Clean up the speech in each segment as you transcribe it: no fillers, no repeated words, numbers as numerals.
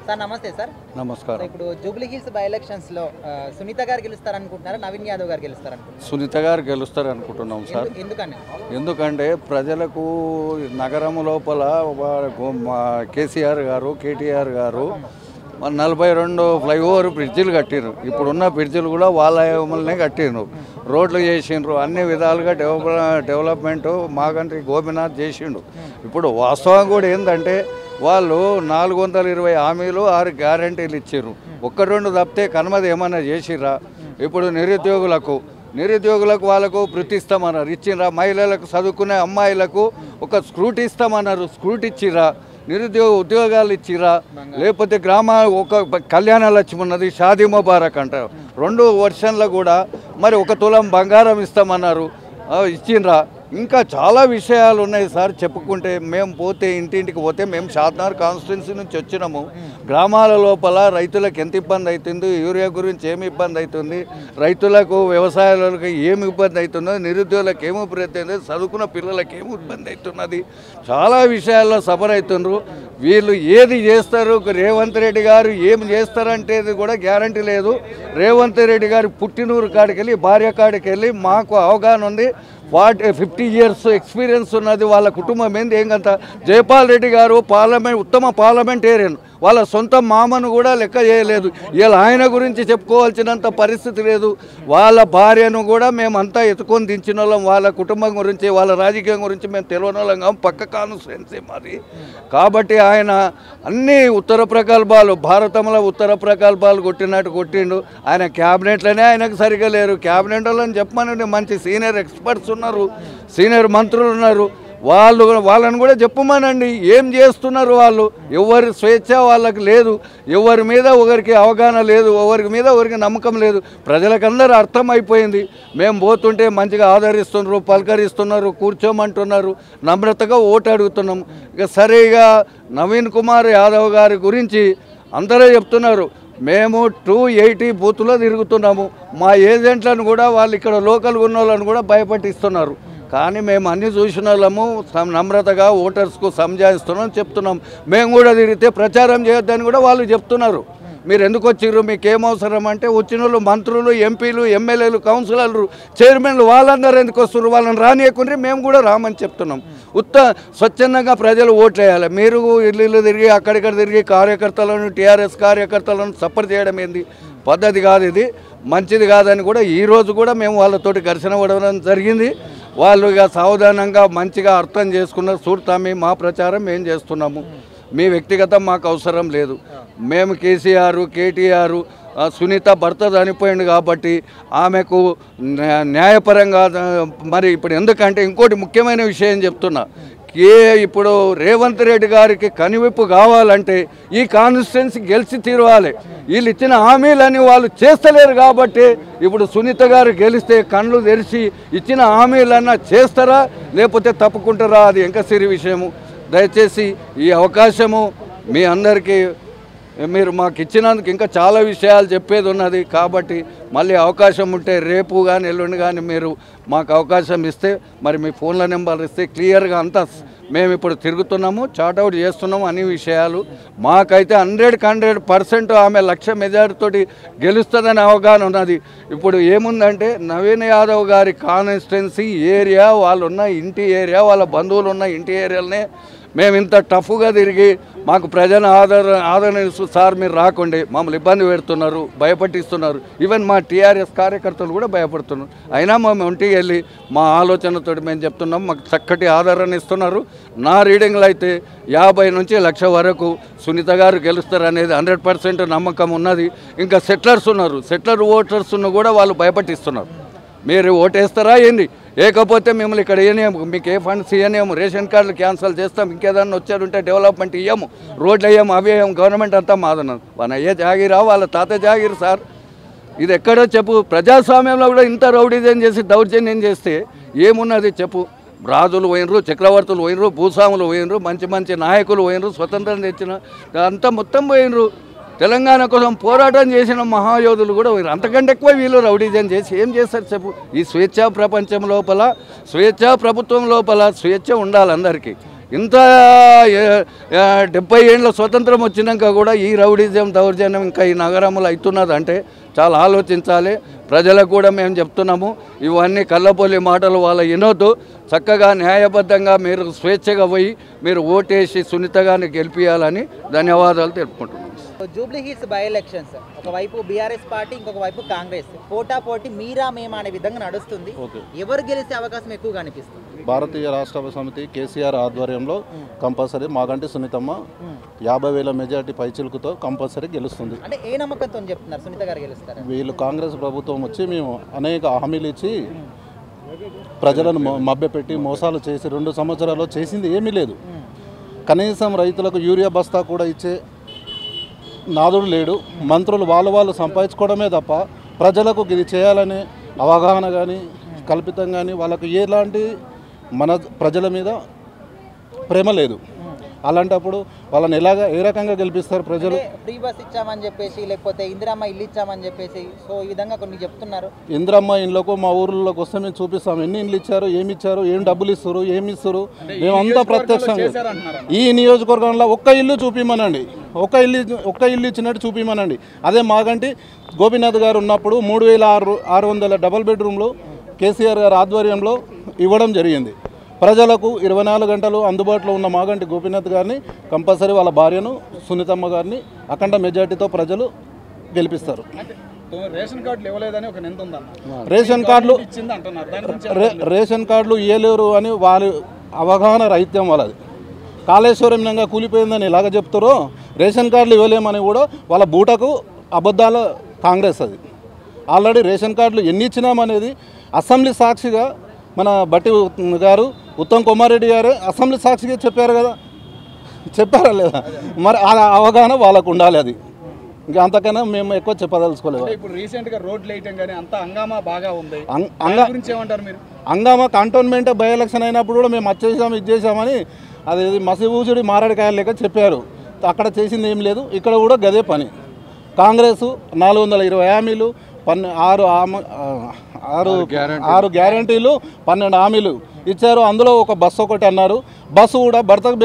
Sir నమస్తే sir. నమస్కారం. ఇప్పుడు జూబ్లీ హిల్స్ బై ఎలక్షన్స్ లో సునీత గారు గెలుస్తారనుకుంటున్నారా, నవీన్ యాదవ్ గారు గెలుస్తారనుకుంటున్నారా? సునీత గారు గెలుస్తారు అనుకుంటున్నాం సార్. ఎందుకంటే ప్రజలకు నగరం లోపల కేసీఆర్ గారు కేటీఆర్ గారు 42 ఫ్లైఓవర్ బ్రిడ్జిలు కట్టిరు. ఇప్పుడున్న బ్రిడ్జిలు కూడా వాళ్ళ ఏమల్నే కట్టిరు, రోడ్లు చేసిండ్రు, అన్ని విధాలుగా డెవలప్మెంట్ మాగంటి గోపినాథ్ చేసిండు. ఇప్పుడు వాస్తవం కూడా ఏంటంటే వాళ్ళు 420 హామీలు 6 గ్యారంటీలు ఇచ్చారు. 1-2 తప్పితే కనుమది ఏమన్నా చేసిర్రా? ఇప్పుడు నిరుద్యోగులకు వాళ్ళకు వృత్తి ఇస్తామన్నారు, ఇచ్చిర్రా? మహిళలకు చదువుకునే అమ్మాయిలకు ఒక స్కూటీ ఇస్తామన్నారు, స్కూటీ ఇచ్చిర్రా? ఉద్యోగాలు ఇచ్చిరా? లేకపోతే ఒక కళ్యాణ లక్ష్మి ఉన్నది, షాదీ ముబారక్ అంటారు, 2 వర్షన్లో కూడా మరి 1 తులం బంగారం ఇస్తామన్నారు, ఇచ్చిండ్రా? ఇంకా చాలా విషయాలు ఉన్నాయి సార్ చెప్పుకుంటే. మేము పోతే ఇంటింటికి పోతే మేము షాద్నగర్ కాన్స్టిట్యున్సీ నుంచి వచ్చినాము. గ్రామాల లోపల రైతులకు ఎంత ఇబ్బంది అవుతుంది, యూరియా గురించి ఏమి ఇబ్బంది అవుతుంది, రైతులకు వ్యవసాయాలకు ఏమి ఇబ్బంది అవుతుందో, నిరుద్యోగులకు ఏమి ఇబ్బంది అవుతుంది, చదువుకున్న పిల్లలకు ఏమి ఇబ్బంది అవుతున్నది, చాలా విషయాల్లో సఫర్ అవుతున్నారు. వీళ్ళు ఏది చేస్తారు, రేవంత్ రెడ్డి గారు ఏమి చేస్తారంటే కూడా గ్యారంటీ లేదు. రేవంత్ రెడ్డి గారు పుట్టినూరు కాడికి వెళ్ళి భార్య కాడికి వెళ్ళి మాకు అవగాహన ఉంది, 50 years ఎక్స్పీరియన్స్ ఉన్నది, వాళ్ళ కుటుంబం ఏంది ఏంకంత. జైపాల్ రెడ్డి గారు ఉత్తమ పార్లమెంటేరియన్, వాళ్ళ సొంత మామను కూడా లెక్క చేయలేదు. ఇలా ఆయన గురించి చెప్పుకోవాల్సినంత పరిస్థితి లేదు. వాళ్ళ భార్యను కూడా మేమంతా ఎత్తుకొని దించిన వాళ్ళం. వాళ్ళ కుటుంబం గురించి వాళ్ళ రాజకీయం గురించి మేము తెలియని వాళ్ళం కాము, పక్క కాన్స్టిట్యున్సీ మాది. కాబట్టి ఆయన అన్ని ఉత్తర ప్రకల్పాలు, భారతంలో ఉత్తర ప్రకల్పాలు కొట్టినట్టు కొట్టిండు. ఆయన క్యాబినెట్లోనే ఆయనకు సరిగా లేరు. క్యాబినెట్ వాళ్ళని చెప్పమనండి, మంచి సీనియర్ ఎక్స్పర్ట్స్ ఉన్నారు, సీనియర్ మంత్రులు ఉన్నారు, వాళ్ళని కూడా చెప్పమనండి ఏం చేస్తున్నారు. వాళ్ళు ఎవరి స్వేచ్ఛ వాళ్ళకి లేదు, ఎవరి మీద ఒకరికి అవగాహన లేదు, ఎవరి మీద ఒకరికి నమ్మకం లేదు. ప్రజలకందరూ అర్థమైపోయింది. మేము పోతుంటే మంచిగా ఆదరిస్తున్నారు, పలకరిస్తున్నారు, కూర్చోమంటున్నారు, నమ్రతగా ఓటు అడుగుతున్నాం. ఇక సరిగా నవీన్ కుమార్ యాదవ్ గారి గురించి అందరూ చెప్తున్నారు, మేము 280 బూత్లో తిరుగుతున్నాము, మా ఏజెంట్లను కూడా వాళ్ళు ఇక్కడ లోకల్గా ఉన్న వాళ్ళని కూడా భయపట్టిస్తున్నారు. కానీ మేము అన్ని చూసిన వాళ్ళము, నమ్రతగా ఓటర్స్కు సంజాయిస్తున్నాం, చెప్తున్నాం. మేము కూడా తిరిగితే ప్రచారం చేయొద్దని కూడా వాళ్ళు చెప్తున్నారు. మీరు ఎందుకు వచ్చిర్రు, మీకేం అవసరం అంటే, వచ్చిన వాళ్ళు మంత్రులు, ఎంపీలు, ఎమ్మెల్యేలు, కౌన్సిలర్లు, చైర్మన్లు వాళ్ళందరూ ఎందుకు వస్తున్నారు, వాళ్ళని రానియకుండ్రి, మేము కూడా రామని చెప్తున్నాం. స్వచ్ఛందంగా ప్రజలు ఓట్లు వేయాలి. మీరు ఇల్లు తిరిగి అక్కడిక్కడ తిరిగి కార్యకర్తలను, టీఆర్ఎస్ కార్యకర్తలను సపోర్ట్ చేయడం ఏంది పద్ధతి కాదు, ఇది మంచిది కాదని కూడా ఈరోజు కూడా మేము వాళ్ళతోటి ఘర్షణ పడడం జరిగింది. వాళ్ళు ఇక సావధానంగా మంచిగా అర్థం చేసుకున్నారు. చూడతామి మా ప్రచారం మేము చేస్తున్నాము, మీ వ్యక్తిగతం మాకు అవసరం లేదు. మేము కేసీఆర్, కేటీఆర్, సునీత భర్త చనిపోయింది కాబట్టి ఆమెకు న్యాయపరంగా మరి ఇప్పుడు ఎందుకంటే ఇంకోటి ముఖ్యమైన విషయం చెప్తున్నా, ఇప్పుడు రేవంత్ రెడ్డి గారికి కనివిప్పు కావాలంటే ఈ కాన్స్టిట్యున్సీ గెలిచి తీరవాలి. వీళ్ళు ఇచ్చిన హామీలని వాళ్ళు చేస్తలేరు కాబట్టి ఇప్పుడు సునీత గారు గెలిస్తే కళ్ళు తెరిచి ఇచ్చిన హామీలన్నా చేస్తారా లేకపోతే తప్పుకుంటారా, అది ఇంకా సిరి విషయము. దయచేసి ఈ అవకాశము మీ అందరికీ మీరు మాకు ఇచ్చినందుకు ఇంకా చాలా విషయాలు చెప్పేది ఉన్నది. కాబట్టి మళ్ళీ అవకాశం ఉంటే రేపు కానీ ఎల్లుండి కానీ మీరు మాకు అవకాశం ఇస్తే, మరి మీ ఫోన్ల నెంబర్ ఇస్తే క్లియర్గా అంతా మేము ఇప్పుడు తిరుగుతున్నాము, చార్ట్అవుట్ చేస్తున్నాము అన్ని విషయాలు. మాకైతే 100% ఆమె 1,00,000 మెజారిటీతోటి గెలుస్తుందని అవగాహన ఉన్నది. ఇప్పుడు ఏముందంటే నవీన్ యాదవ్ గారి కాన్స్టిట్యున్సీ ఏరియా, వాళ్ళు ఉన్న ఇంటి ఏరియా, వాళ్ళ బంధువులు ఉన్న ఇంటి ఏరియాలనే మేము ఇంత టఫ్గా తిరిగి మాకు ప్రజల ఆదరణ ఇస్తూ, సార్ మీరు రాకండి మమ్మల్ని ఇబ్బంది పెడుతున్నారు, భయపట్టిస్తున్నారు. ఈవెన్ మా టీఆర్ఎస్ కార్యకర్తలు కూడా భయపడుతున్నారు. అయినా మేము ఒంటికి వెళ్ళి మా ఆలోచనతో మేము చెప్తున్నాం, మాకు చక్కటి ఆదరణ ఇస్తున్నారు. నా రీడింగ్లో అయితే 50 నుంచి 1,00,000 వరకు సునీత గారు గెలుస్తారు అనేది 100% నమ్మకం ఉన్నది. ఇంకా సెటిలర్స్ ఉన్నారు, సెటిలర్ ఓటర్స్ను కూడా వాళ్ళు భయపట్టిస్తున్నారు. మీరు ఓటేస్తారా ఏంది, లేకపోతే మిమ్మల్ని ఇక్కడ ఇవ్వనేము, మీకు ఏ ఫండ్స్ ఇవ్వనేము, రేషన్ కార్డులు క్యాన్సిల్ చేస్తాం, ఇంకేదన్నా వచ్చారుంటే డెవలప్మెంట్ ఇవ్వము, రోడ్లు వేయము, అవి వేయము, గవర్నమెంట్ అంతా మాదన్నారు. వాళ్ళ అయ్యే జాగిరా, వాళ్ళ తాత జాగిరు సార్. ఇది ఎక్కడో చెప్పు. ప్రజాస్వామ్యంలో కూడా ఇంత రౌడీజం చేసి దౌర్జన్యం చేస్తే ఏమున్నది చెప్పు. రాజులు పోయినరు, చక్రవర్తులు పోయినరు, భూస్వాములు పోయినరు, మంచి మంచి నాయకులు పోయినరు, స్వతంత్రం తెచ్చిన అంతా మొత్తం పోయినరు. తెలంగాణ కోసం పోరాటం చేసిన మహాయోధులు కూడా అంతకంటే ఎక్కువ వీళ్ళు రౌడీజం చేసి ఏం చేస్తారు చెప్పు. ఈ స్వేచ్ఛా ప్రపంచం లోపల, స్వేచ్ఛా ప్రభుత్వం లోపల స్వేచ్ఛ ఉండాలి అందరికీ. ఇంత 70 ఏళ్ళ స్వతంత్రం వచ్చినాక కూడా ఈ రౌడీజం దౌర్జన్యం ఇంకా ఈ నగరంలో అవుతున్నదంటే చాలా ఆలోచించాలి. ప్రజలకు కూడా మేము చెప్తున్నాము, ఇవన్నీ కళ్ళపొల్లి మాటలు వాళ్ళ వినొద్దు. చక్కగా న్యాయబద్ధంగా మీరు స్వేచ్ఛగా పోయి మీరు ఓటేసి సునీత గారిని గెలిపించాలని ధన్యవాదాలు తెలుపుకుంటున్నాం. జూబ్లీ హిల్స్ బై ఎలక్షన్స్, ఒకవైపు బీఆర్ఎస్ పార్టీ, ఇంకొక వైపు కాంగ్రెస్, పోటీ మీరా మేమా అనే విధంగా నడుస్తుంది. ఎవరు గెలిచే అవకాశం ఎక్కువగా అనిపిస్తుంది? భారతీయ రాష్ట్ర సమితి కేసీఆర్ ఆధ్వర్యంలో కంపల్సరీ మాగంటి సునీతమ్మ 50,000 మెజార్టీ పైచిలుకుతో కంపల్సరీ గెలుస్తుంది. అంటే ఏ నమ్మకంతో చెప్తున్నారు సునీత గారు గెలుస్తారు? వీళ్ళు కాంగ్రెస్ ప్రభుత్వం వచ్చి మేము అనేక హామీలు ఇచ్చి ప్రజలను మభ్యపెట్టి మోసాలు చేసి 2 సంవత్సరాల్లో చేసింది ఏమీ లేదు. కనీసం రైతులకు యూరియా బస్తా కూడా ఇచ్చే నాదుడు లేడు. మంత్రులు వాళ్ళు సంపాదించుకోవడమే తప్ప ప్రజలకు ఇది చేయాలనే అవగాహన కానీ కల్పితం కానీ వాళ్ళకు ఎలాంటి మన ప్రజల మీద ప్రేమ లేదు. అలాంటప్పుడు వాళ్ళని ఏ రకంగా గెలిపిస్తారు ప్రజలు? ఫ్రీ బస్ ఇచ్చామని చెప్పేసి, లేకపోతే ఇందిరమ్మ ఇల్లు ఇచ్చామని చెప్పేసి, సో ఈ విధంగా కొన్ని చెప్తున్నారు. ఇందిరమ్మ ఇళ్ళకు మా ఊర్లోకి వస్తే మేము చూపిస్తాం ఎన్ని ఇండ్లు ఇచ్చారు, ఏమి ఇచ్చారు, ఏం డబ్బులు ఇస్తారు, ఏమి ఇస్తారు, మేమంతా ప్రత్యక్షంగా ఈ నియోజకవర్గంలో ఒక్క ఇల్లు చూపిమనండి, ఒక్క ఇల్లు ఇచ్చినట్టు చూపిమనండి. అదే మాగంటి గోపీనాథ్ గారు ఉన్నప్పుడు 3,600 డబుల్ బెడ్రూమ్లు కేసీఆర్ గారి ఆధ్వర్యంలో ఇవ్వడం జరిగింది. ప్రజలకు 24 గంటలు అందుబాటులో ఉన్న మాగంటి గోపీనాథ్ గారిని కంపల్సరీ వాళ్ళ భార్యను సునీతమ్మ గారిని అఖండ మెజార్టీతో ప్రజలు గెలిపిస్తారు. రేషన్ కార్డులు ఇవ్వలేరు అని వాళ్ళ అవగాహన రహిత్యం వాళ్ళది. కాళేశ్వరంగా కూలిపోయిందని ఎలాగ చెప్తారో రేషన్ కార్డులు ఇవ్వలేమని కూడా వాళ్ళ బూటకు అబద్ధాల కాంగ్రెస్ అది. ఆల్రెడీ రేషన్ కార్డులు ఎన్ని ఇచ్చినామనేది అసెంబ్లీ సాక్షిగా మన బట్టి గారు, ఉత్తమ్ కుమార్ రెడ్డి గారు అసెంబ్లీ సాక్షిగా చెప్పారు కదా, చెప్పారా లేదా? మరి ఆ అవగాహన వాళ్ళకు ఉండాలి. అది ఇంకా అంతకన్నా మేము ఎక్కువ చెప్పదలుచుకోలేదు. ఇప్పుడు రీసెంట్గా రోడ్లు వేయటం కానీ అంత హంగామా బాగా ఉంది. హంగామా కంటోన్మెంట్ బై ఎలక్షన్ అయినప్పుడు కూడా మేము ఇది చేసామని అది మసిబూజుడి మారడికాయలు లెక్క చెప్పారు. అక్కడ చేసింది ఏం లేదు, ఇక్కడ కూడా గదే పని. కాంగ్రెస్ 420 హామీలు, 6 గ్యారంటీలు, 12 హామీలు ఇచ్చారు. అందులో ఒక బస్సు ఒకటి అన్నారు. బస్సు కూడా భర్తకు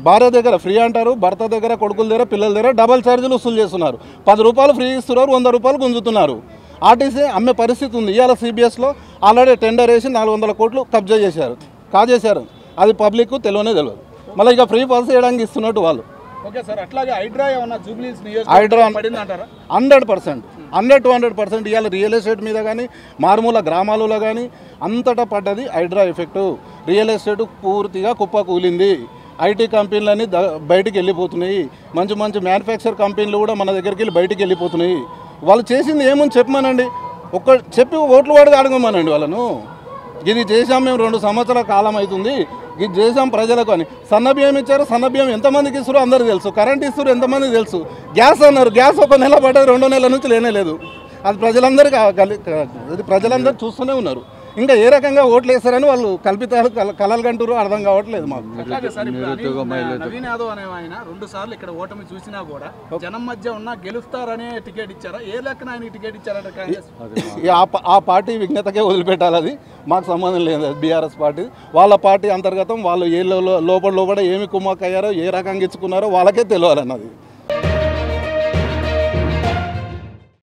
భార్య దగ్గర ఫ్రీ అంటారు, భర్త దగ్గర, కొడుకుల దగ్గర, పిల్లల దగ్గర డబల్ ఛార్జీలు వసూలు చేస్తున్నారు. 10 రూపాయలు ఫ్రీ ఇస్తున్నారు, 100 రూపాయలు గుంజుతున్నారు. ఆర్టీసీ అమ్మే పరిస్థితి ఉంది. ఇవాళ CBSలో ఆల్రెడీ టెండర్ వేసి 400 కోట్లు కబ్జా చేశారు, కాజేశారు. అది పబ్లిక్ తెలియనే తెలియదు. మళ్ళీ ఇక ఫ్రీ పాలసీ చేయడానికి ఇస్తున్నట్టు వాళ్ళు. ఓకే సార్, అట్లాగే హైడ్రా ఏమన్నా జూబ్లీ హైడ్రా 100%, 100-200% ఇవాళ రియల్ ఎస్టేట్ మీద కానీ మారుమూల గ్రామాలలో కానీ అంతటా పడ్డది హైడ్రా ఎఫెక్టు. రియల్ ఎస్టేట్ పూర్తిగా కుప్పకూలింది. ఐటీ కంపెనీలన్నీ బయటికి వెళ్ళిపోతున్నాయి. మంచి మంచి మ్యానుఫ్యాక్చర్ కంపెనీలు కూడా మన దగ్గరికి వెళ్ళి బయటికి వెళ్ళిపోతున్నాయి. వాళ్ళు చేసింది ఏముంది చెప్పమనండి, చెప్పి ఓట్లు పడి అడగమనండి వాళ్ళను. ఇది చేసాం మేము 2 సంవత్సరాల కాలం అవుతుంది, ఇది చేసాం ప్రజలకు అని. సన్నబియ్యం ఇచ్చారు, సన్నబియ్యం ఎంతమందికి ఇస్తారు అందరికీ తెలుసు. కరెంట్ ఇస్తారు ఎంతమందికి తెలుసు. గ్యాస్ అన్నారు, గ్యాస్ 1 నెల పడ్డది, 2 నెలల నుంచి లేనేలేదు. అది ప్రజలందరూ చూస్తూనే ఉన్నారు. ఇంకా ఏ రకంగా ఓట్లు వేస్తారని వాళ్ళు కల్పితాలు కలలు కంటారు అర్థం కావట్లేదు మాకు. నవీన్ యాదవ్ అనే ఆయన 2 సార్లు ఇక్కడ ఓటమి చూసినా కూడా జనం మధ్య ఉన్న గెలుస్తారనే టికెట్ ఇచ్చారా? ఏ లెక్కన ఆయనకి టికెట్ ఇచ్చారంటే కాంగ్రెస్? ఆ పార్టీ విజ్ఞతకే వదిలిపెట్టాలి. అది మాకు సంబంధం లేదు. బీఆర్ఎస్ పార్టీ వాళ్ళ పార్టీ అంతర్గతం వాళ్ళు ఏ లోపల ఏమి కుమ్మక్కయ్యారో, ఏ రకంగా ఇచ్చుకున్నారో వాళ్ళకే తెలియాలన్నది.